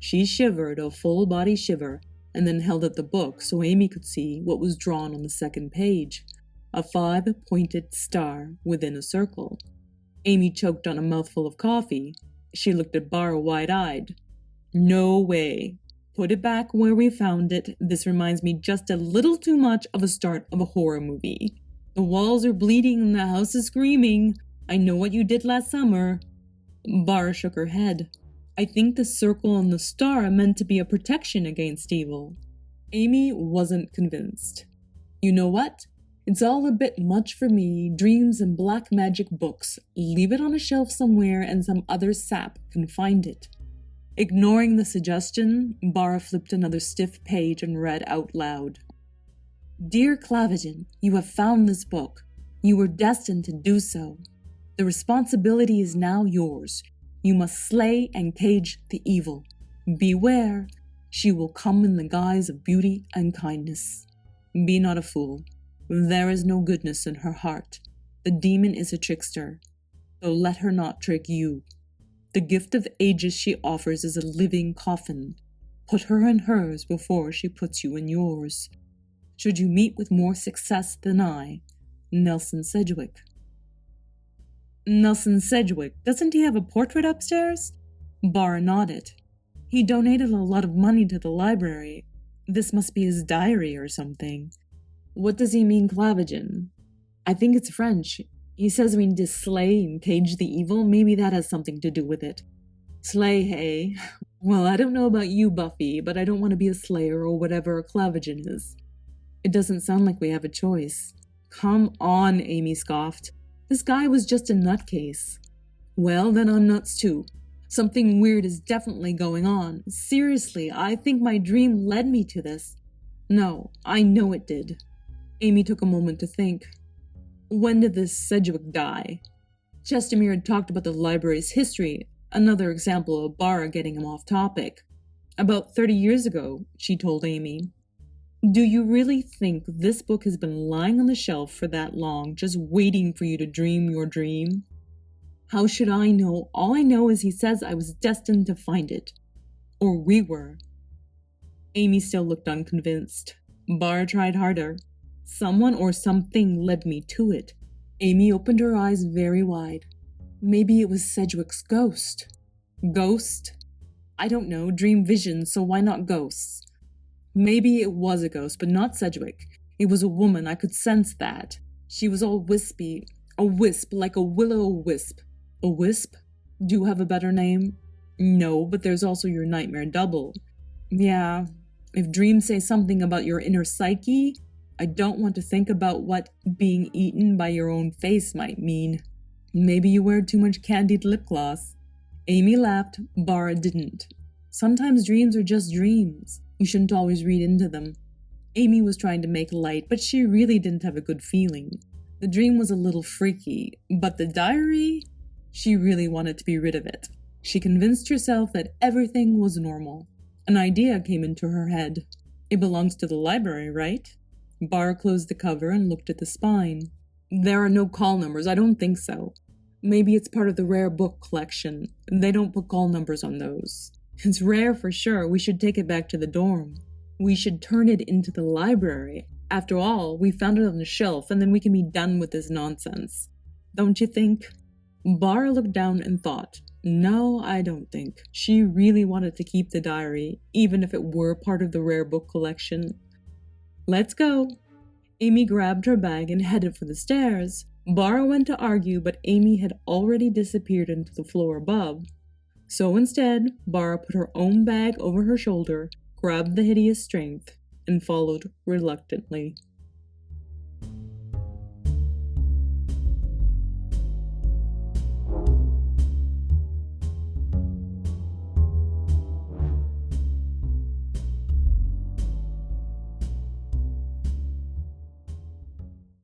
She shivered a full-body shiver and then held up the book so Amy could see what was drawn on the second page, a 5-pointed star within a circle. Amy choked on a mouthful of coffee. She looked at Bara wide-eyed. No way. Put it back where we found it. This reminds me just a little too much of a start of a horror movie. The walls are bleeding and the house is screaming. I know what you did last summer. Bara shook her head. I think the circle and the star are meant to be a protection against evil. Amy wasn't convinced. You know what? It's all a bit much for me. Dreams and black magic books. Leave it on a shelf somewhere and some other sap can find it. Ignoring the suggestion, Bara flipped another stiff page and read out loud. Dear Clavigen, you have found this book. You were destined to do so. The responsibility is now yours. You must slay and cage the evil. Beware, she will come in the guise of beauty and kindness. Be not a fool. There is no goodness in her heart. The demon is a trickster, so let her not trick you. The gift of ages she offers is a living coffin. Put her in hers before she puts you in yours. Should you meet with more success than I, Nelson Sedgwick. Nelson Sedgwick, doesn't he have a portrait upstairs? Bara nodded. He donated a lot of money to the library. This must be his diary or something. What does he mean, Clavigen? I think it's French. He says we need to slay and cage the evil. Maybe that has something to do with it. Slay, hey? Well, I don't know about you, Buffy, but I don't want to be a slayer or whatever a Clavigen is. It doesn't sound like we have a choice. Come on, Amy scoffed. This guy was just a nutcase. Well, then I'm nuts too. Something weird is definitely going on. Seriously, I think my dream led me to this. No, I know it did. Amy took a moment to think. When did this Sedgwick die? Chestermere had talked about the library's history, another example of Bara getting him off topic. About 30 years ago, she told Amy. Do you really think this book has been lying on the shelf for that long, just waiting for you to dream your dream? How should I know? All I know is he says I was destined to find it. Or we were. Amy still looked unconvinced. Bara tried harder. Someone or something led me to it. Amy opened her eyes very wide. Maybe it was Sedgwick's ghost. Ghost? I don't know, dream visions, so why not ghosts? Maybe it was a ghost, but not Sedgwick. It was a woman, I could sense that. She was all wispy. A wisp, like a will-o'-wisp. A wisp? Do you have a better name? No, but there's also your nightmare double. Yeah, if dreams say something about your inner psyche, I don't want to think about what being eaten by your own face might mean. Maybe you wear too much candied lip gloss. Amy laughed, Bara didn't. Sometimes dreams are just dreams. You shouldn't always read into them. Amy was trying to make light, but she really didn't have a good feeling. The dream was a little freaky, but the diary? She really wanted to be rid of it. She convinced herself that everything was normal. An idea came into her head. It belongs to the library, right? Bara closed the cover and looked at the spine. There are no call numbers, I don't think so. Maybe it's part of the rare book collection. They don't put call numbers on those. It's rare for sure. We should take it back to the dorm. We should turn it into the library. After all, we found it on the shelf and then we can be done with this nonsense. Don't you think? Bara looked down and thought. No, I don't think. She really wanted to keep the diary, even if it were part of the rare book collection. Let's go. Amy grabbed her bag and headed for the stairs. Bara went to argue, but Amy had already disappeared into the floor above. So instead, Bara put her own bag over her shoulder, grabbed the hideous strength, and followed reluctantly.